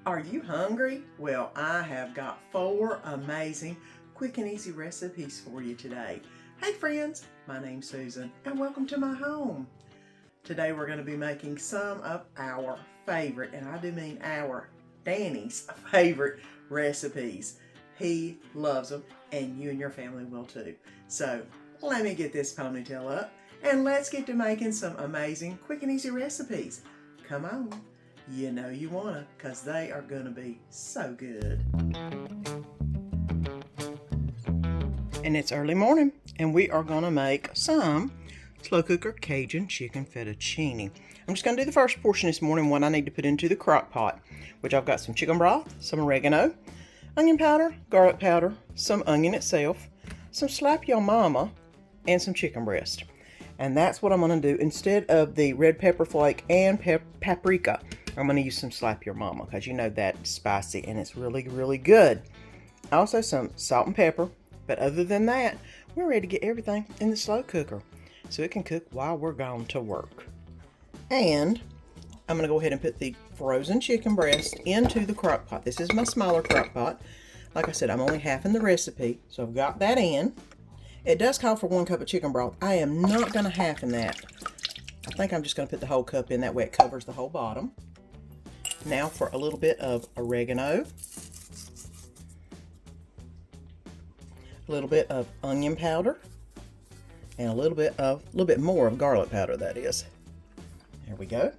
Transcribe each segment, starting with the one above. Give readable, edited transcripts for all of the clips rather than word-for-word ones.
Are you hungry? Well, I have got 4 amazing, quick and easy recipes for you today. Hey friends, my name's Susan and welcome to my home. Today we're going to be making some of our favorite, and I do mean our, Danny's favorite recipes. He loves them and you and your family will too. So let me get this ponytail up and let's get to making some amazing, quick and easy recipes. Come on. You know you wanna, cause they are gonna be so good. And it's early morning, and we are gonna make some slow cooker Cajun chicken fettuccine. I'm just gonna do the first portion this morning, what I need to put into the crock pot, which I've got some chicken broth, some oregano, onion powder, garlic powder, some onion itself, some slap your mama, and some chicken breast. And that's what I'm gonna do instead of the red pepper flake and paprika. I'm going to use some slap your mama because you know that's spicy and it's really, really good. Also some salt and pepper. But other than that, we're ready to get everything in the slow cooker so it can cook while we're gone to work. And I'm going to go ahead and put the frozen chicken breast into the crock pot. This is my smaller crock pot. Like I said, I'm only half in the recipe, so I've got that in. It does call for 1 cup of chicken broth. I am not going to half in that. I think I'm just going to put the whole cup in. That way it covers the whole bottom. Now for a little bit of oregano, a little bit of onion powder, and a little bit more of garlic powder, that is. There we go.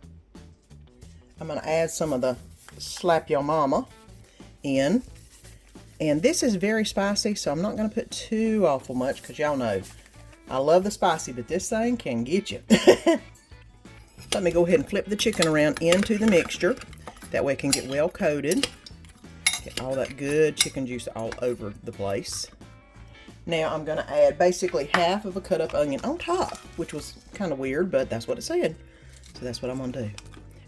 I'm going to add some of the slap your mama in, and this is very spicy, so I'm not going to put too awful much because y'all know I love the spicy, but this thing can get you. Let me go ahead and flip the chicken around into the mixture. That way it can get well coated. Get all that good chicken juice all over the place. Now I'm going to add basically half of a cut up onion on top, which was kind of weird, but that's what it said. So that's what I'm going to do.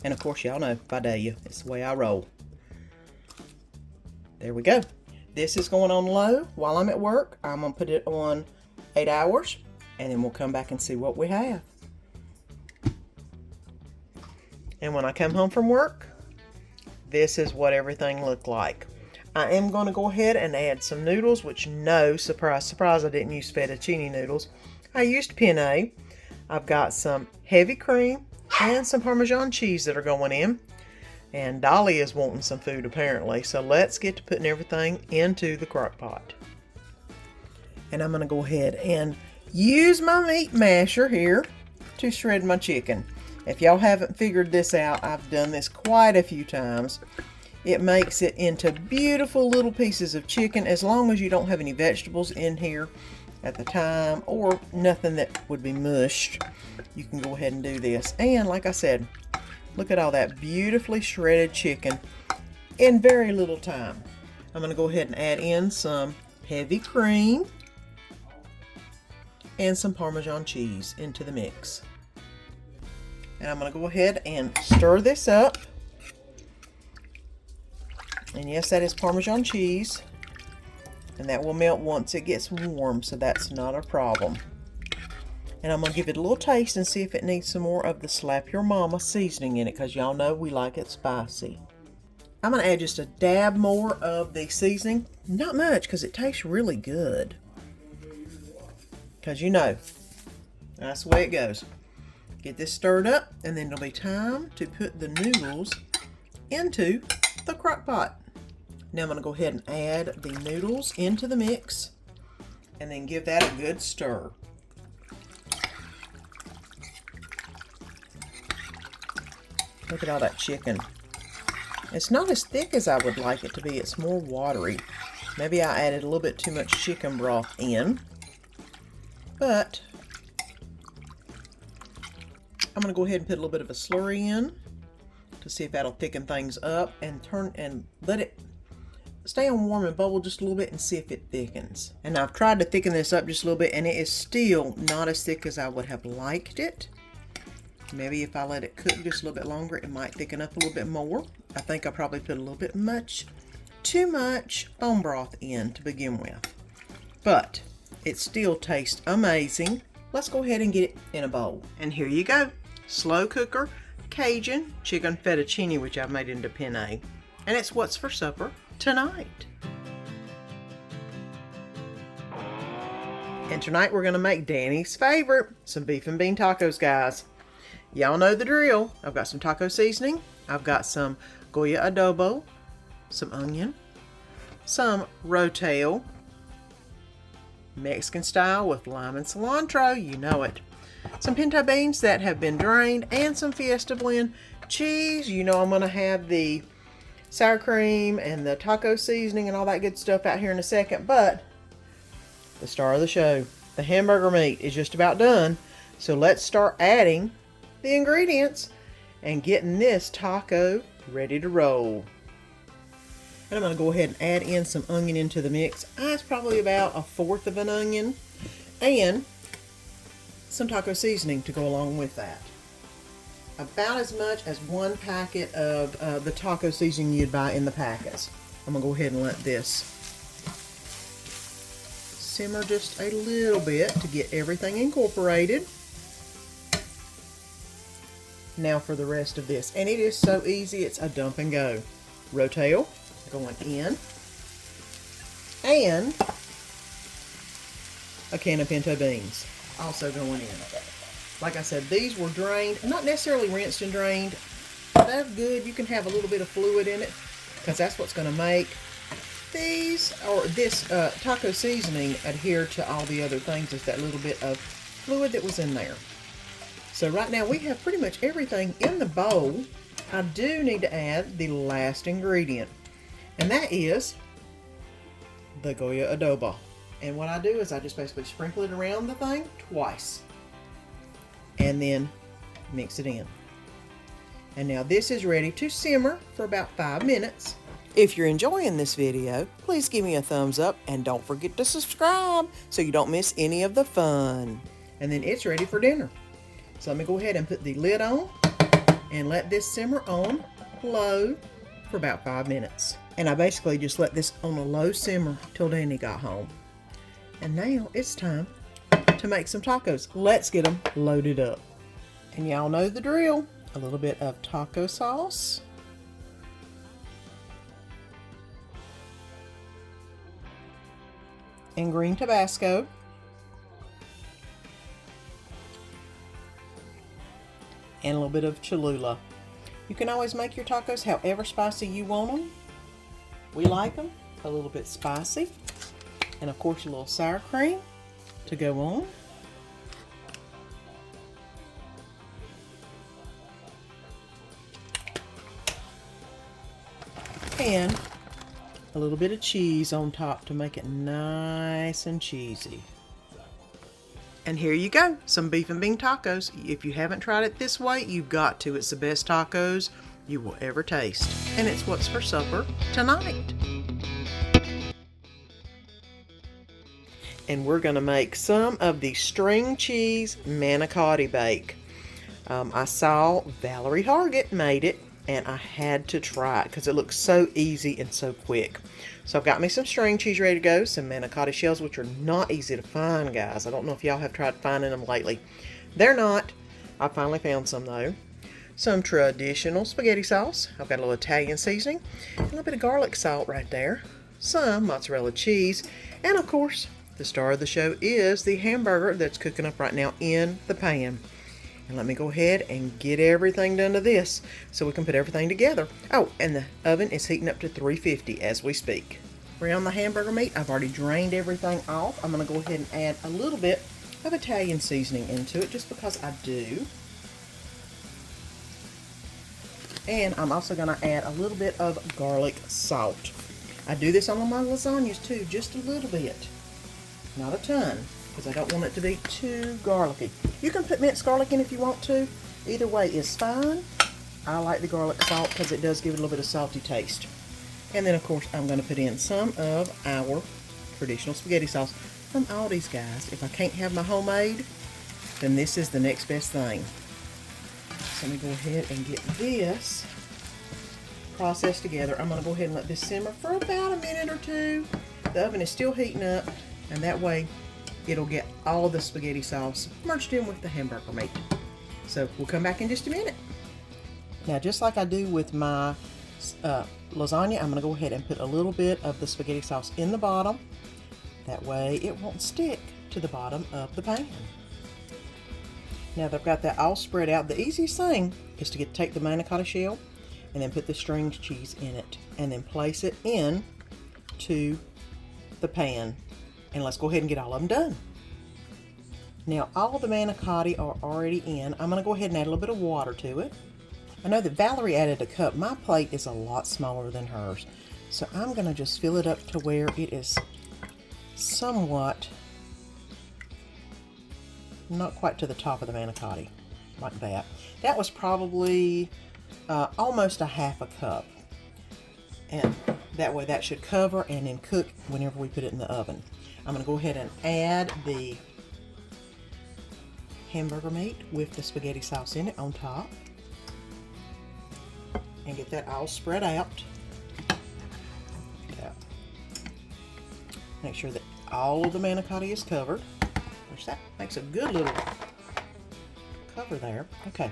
And of course, y'all know, if I dare you, it's the way I roll. There we go. This is going on low while I'm at work. I'm going to put it on 8 hours, and then we'll come back and see what we have. And when I come home from work, this is what everything looked like. I am going to go ahead and add some noodles, which no, surprise, surprise, I didn't use fettuccine noodles. I used penne. I've got some heavy cream and some Parmesan cheese that are going in. And Dolly is wanting some food apparently. So let's get to putting everything into the crock pot. And I'm going to go ahead and use my meat masher here to shred my chicken. If y'all haven't figured this out, I've done this quite a few times. It makes it into beautiful little pieces of chicken as long as you don't have any vegetables in here at the time or nothing that would be mushed. You can go ahead and do this. And like I said, look at all that beautifully shredded chicken in very little time. I'm going to go ahead and add in some heavy cream and some Parmesan cheese into the mix. And I'm going to go ahead and stir this up. And yes, that is Parmesan cheese. And that will melt once it gets warm, so that's not a problem. And I'm going to give it a little taste and see if it needs some more of the slap your mama seasoning in it, because y'all know we like it spicy. I'm going to add just a dab more of the seasoning. Not much, because it tastes really good. Because you know, that's the way it goes. Get this stirred up, and then it'll be time to put the noodles into the crock pot. Now I'm going to go ahead and add the noodles into the mix, and then give that a good stir. Look at all that chicken. It's not as thick as I would like it to be. It's more watery. Maybe I added a little bit too much chicken broth in, but I'm going to go ahead and put a little bit of a slurry in to see if that'll thicken things up, and let it stay on warm and bubble just a little bit and see if it thickens. And I've tried to thicken this up just a little bit, and it is still not as thick as I would have liked it. Maybe if I let it cook just a little bit longer, it might thicken up a little bit more. I think I probably put a little bit too much bone broth in to begin with. But it still tastes amazing. Let's go ahead and get it in a bowl. And here you go. Slow cooker Cajun chicken fettuccine, which I've made into penne. and it's what's for supper tonight. And tonight we're going to make Danny's favorite, some beef and bean tacos, guys. Y'all know the drill. I've got some taco seasoning. I've got some Goya adobo, some onion, some rotel, Mexican style with lime and cilantro, you know it. Some pinto beans that have been drained, and some Fiesta blend cheese. You know I'm going to have the sour cream and the taco seasoning and all that good stuff out here in a second, but the star of the show, the hamburger meat, is just about done. So let's start adding the ingredients and getting this taco ready to roll. And I'm going to go ahead and add in some onion into the mix. That's probably about 1/4 of an onion, and some taco seasoning to go along with that. About as much as 1 packet of the taco seasoning you'd buy in the packets. I'm going to go ahead and let this simmer just a little bit to get everything incorporated. Now for the rest of this, and it is so easy, it's a dump and go. Rotel going in, and a can of pinto beans also going in. Like I said, these were drained, not necessarily rinsed and drained, but that's good. You can have a little bit of fluid in it, because that's what's going to make these, or this taco seasoning, adhere to all the other things. Is that little bit of fluid that was in there. So right now we have pretty much everything in the bowl. I do need to add the last ingredient, and that is the Goya adobo. And what I do is I just basically sprinkle it around the thing twice and then mix it in. And now this is ready to simmer for about 5 minutes. If you're enjoying this video, please give me a thumbs up and don't forget to subscribe so you don't miss any of the fun. And then it's ready for dinner. So let me go ahead and put the lid on and let this simmer on low for about 5 minutes. And I basically just let this on a low simmer till Danny got home. And now it's time to make some tacos. Let's get them loaded up. And y'all know the drill. A little bit of taco sauce. And green Tabasco. And a little bit of Cholula. You can always make your tacos however spicy you want them. We like them a little bit spicy. And of course a little sour cream to go on. And a little bit of cheese on top to make it nice and cheesy. And here you go, some beef and bean tacos. If you haven't tried it this way, you've got to. It's the best tacos you will ever taste. And it's what's for supper tonight. And we're gonna make some of the string cheese manicotti bake. I saw Valerie Hargett made it, and I had to try it because it looks so easy and so quick. So I've got me some string cheese ready to go, some manicotti shells, which are not easy to find, guys. I don't know if y'all have tried finding them lately. They're not. I finally found some though. Some traditional spaghetti sauce. I've got a little Italian seasoning, a little bit of garlic salt right there, some mozzarella cheese, and of course, the star of the show is the hamburger that's cooking up right now in the pan. And let me go ahead and get everything done to this so we can put everything together. Oh, and the oven is heating up to 350 as we speak. Around the hamburger meat, I've already drained everything off. I'm going to go ahead and add a little bit of Italian seasoning into it just because I do. And I'm also going to add a little bit of garlic salt. I do this on my lasagnas too, just a little bit. Not a ton, because I don't want it to be too garlicky. You can put minced garlic in if you want to. Either way is fine. I like the garlic salt because it does give it a little bit of salty taste. And then of course I'm going to put in some of our traditional spaghetti sauce from Aldi's, guys. If I can't have my homemade, then this is the next best thing. So let me go ahead and get this processed together. I'm going to go ahead and let this simmer for about a minute or two. The oven is still heating up, and that way it'll get all of the spaghetti sauce merged in with the hamburger meat. So we'll come back in just a minute. Now, just like I do with my lasagna, I'm going to go ahead and put a little bit of the spaghetti sauce in the bottom. That way it won't stick to the bottom of the pan. Now that I've got that all spread out, the easiest thing is to take the manicotti shell and then put the string cheese in it and then place it in to the pan. And let's go ahead and get all of them done. Now all the manicotti are already in. I'm going to go ahead and add a little bit of water to it. I know that Valerie added a cup. My plate is a lot smaller than hers. So I'm going to just fill it up to where it is somewhat, not quite to the top of the manicotti, like that. That was probably almost a half a cup. And that way that should cover and then cook whenever we put it in the oven. I'm going to go ahead and add the hamburger meat with the spaghetti sauce in it on top. And get that all spread out. Yeah. Make sure that all of the manicotti is covered. Which that makes a good little cover there. Okay.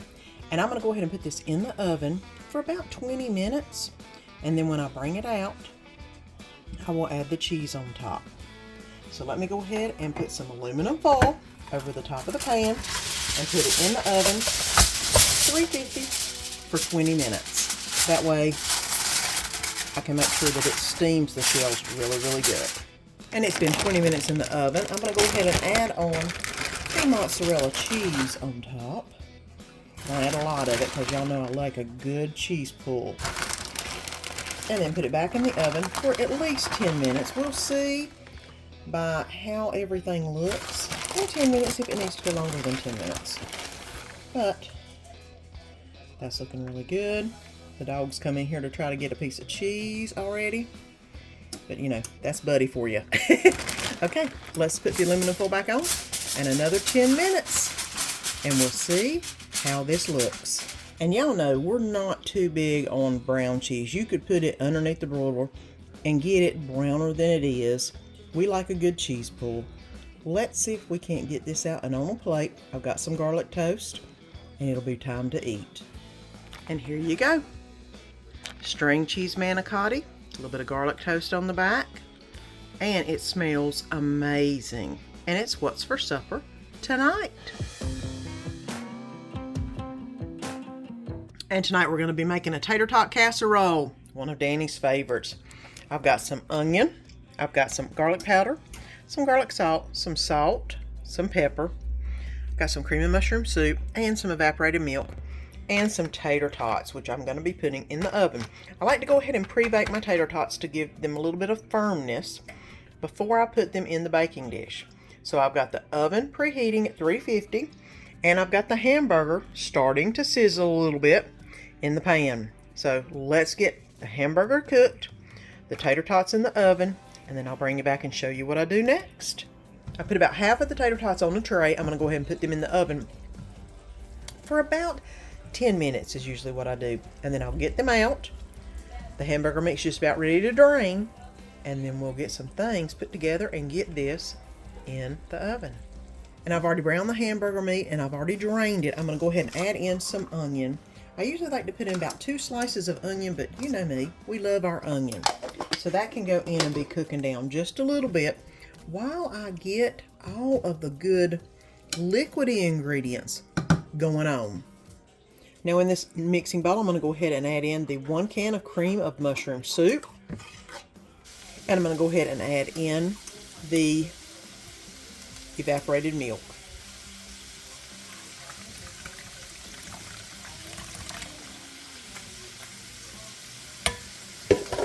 And I'm going to go ahead and put this in the oven for about 20 minutes. And then when I bring it out, I will add the cheese on top. So let me go ahead and put some aluminum foil over the top of the pan and put it in the oven, 350 for 20 minutes. That way I can make sure that it steams the shells really, really good. And it's been 20 minutes in the oven. I'm going to go ahead and add on the mozzarella cheese on top. I add a lot of it because y'all know I like a good cheese pull. And then put it back in the oven for at least 10 minutes. We'll see by how everything looks in 10 minutes if it needs to go longer than 10 minutes. But that's looking really good. The dogs come in here to try to get a piece of cheese already. But you know, that's Buddy for you. Okay, let's put the aluminum foil back on and another 10 minutes. And we'll see how this looks. And y'all know we're not too big on brown cheese. You could put it underneath the broiler and get it browner than it is. We like a good cheese pull. Let's see if we can't get this out and on a plate. I've got some garlic toast and it'll be time to eat. And here you go. String cheese manicotti, a little bit of garlic toast on the back, and it smells amazing. And it's what's for supper tonight. And tonight we're going to be making a tater tot casserole, one of Danny's favorites. I've got some onion, I've got some garlic powder, some garlic salt, some pepper, I've got some cream and mushroom soup, and some evaporated milk, and some tater tots, which I'm going to be putting in the oven. I like to go ahead and pre-bake my tater tots to give them a little bit of firmness before I put them in the baking dish. So I've got the oven preheating at 350, and I've got the hamburger starting to sizzle a little bit in the pan. So let's get the hamburger cooked, the tater tots in the oven, and then I'll bring you back and show you what I do next. I put about half of the tater tots on a tray. I'm going to go ahead and put them in the oven for about 10 minutes is usually what I do. And then I'll get them out. The hamburger meat's just about ready to drain. And then we'll get some things put together and get this in the oven. And I've already browned the hamburger meat and I've already drained it. I'm going to go ahead and add in some onion. I usually like to put in about 2 slices of onion, but you know me, we love our onion. So that can go in and be cooking down just a little bit while I get all of the good liquidy ingredients going on. Now in this mixing bowl, I'm going to go ahead and add in the 1 can of cream of mushroom soup. And I'm going to go ahead and add in the evaporated milk.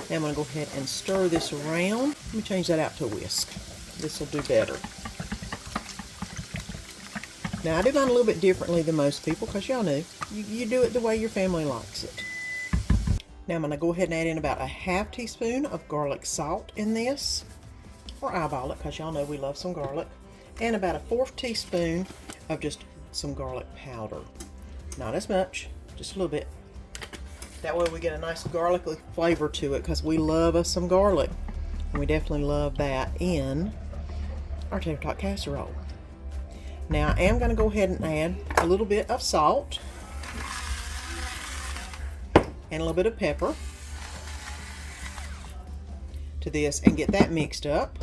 Now I'm going to go ahead and stir this around. Let me change that out to a whisk. This will do better. Now I do mine a little bit differently than most people because y'all know you do it the way your family likes it. Now I'm going to go ahead and add in about a ½ teaspoon of garlic salt in this, or eyeball it because y'all know we love some garlic, and about a 1/4 teaspoon of just some garlic powder. Not as much, just a little bit. That way we get a nice garlicky flavor to it because we love us some garlic. And we definitely love that in our tater tot casserole. Now I am going to go ahead and add a little bit of salt and a little bit of pepper. to this and get that mixed up.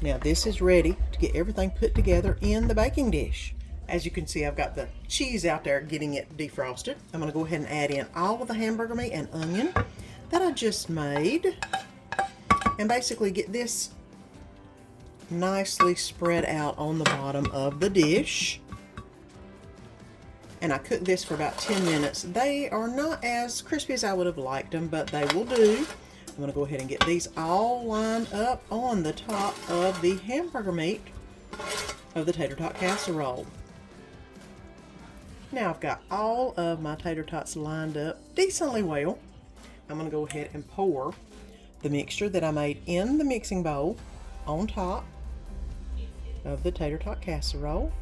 Now this is ready to get everything put together in the baking dish. As you can see, I've got the cheese out there getting it defrosted. I'm gonna go ahead and add in all of the hamburger meat and onion that I just made, and basically get this nicely spread out on the bottom of the dish. And I cooked this for about 10 minutes. They are not as crispy as I would have liked them, but they will do. I'm going to go ahead and get these all lined up on the top of the hamburger meat of the tater tot casserole. Now I've got all of my tater tots lined up decently well. I'm going to go ahead and pour the mixture that I made in the mixing bowl on top of the tater tot casserole.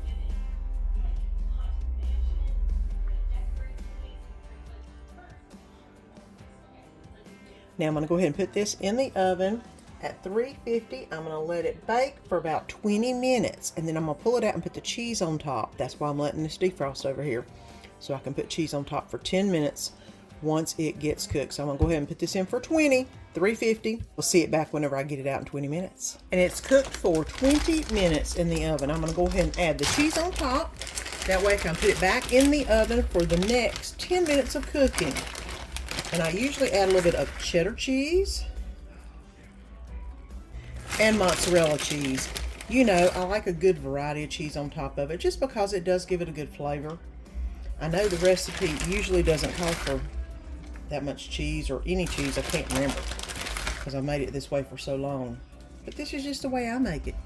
Now I'm going to go ahead and put this in the oven at 350. I'm going to let it bake for about 20 minutes, and then I'm going to pull it out and put the cheese on top. That's why I'm letting this defrost over here, so I can put cheese on top for 10 minutes once it gets cooked. So I'm going to go ahead and put this in for 350. We'll see it back whenever I get it out in 20 minutes. And it's cooked for 20 minutes in the oven. I'm going to go ahead and add the cheese on top. That way I can put it back in the oven for the next 10 minutes of cooking. And I usually add a little bit of cheddar cheese and mozzarella cheese. You know, I like a good variety of cheese on top of it just because it does give it a good flavor. I know the recipe usually doesn't call for that much cheese, or any cheese, I can't remember because I made it this way for so long. But this is just the way I make it.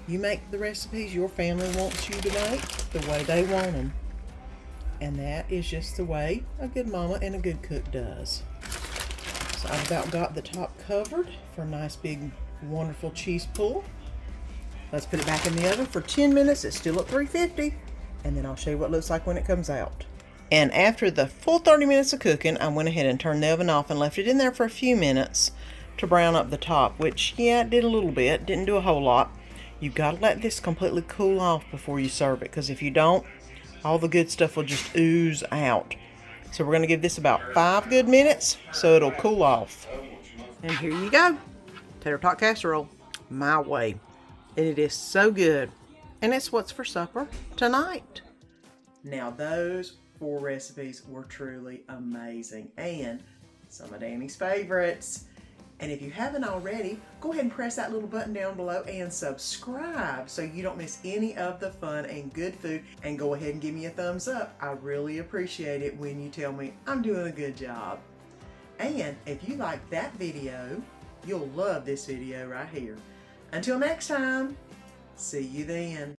You make the recipes your family wants you to make the way they want them. And that is just the way a good mama and a good cook does. So I've about got the top covered for a nice big wonderful cheese pull. Let's put it back in the oven for 10 minutes. It's still at 350. And then I'll show you what it looks like when it comes out. And after the full 30 minutes of cooking, I went ahead and turned the oven off and left it in there for a few minutes to brown up the top, which, yeah, it did a little bit. Didn't do a whole lot. You've got to let this completely cool off before you serve it, because if you don't, all the good stuff will just ooze out. So we're going to give this about 5 good minutes so it'll cool off. And here you go. Tater tot casserole, my way. And it is so good. And it's what's for supper tonight. Now those 4 recipes were truly amazing, and some of Danny's favorites. And if you haven't already, go ahead and press that little button down below and subscribe so you don't miss any of the fun and good food. And go ahead and give me a thumbs up. I really appreciate it when you tell me I'm doing a good job. And if you like that video, you'll love this video right here. Until next time, see you then.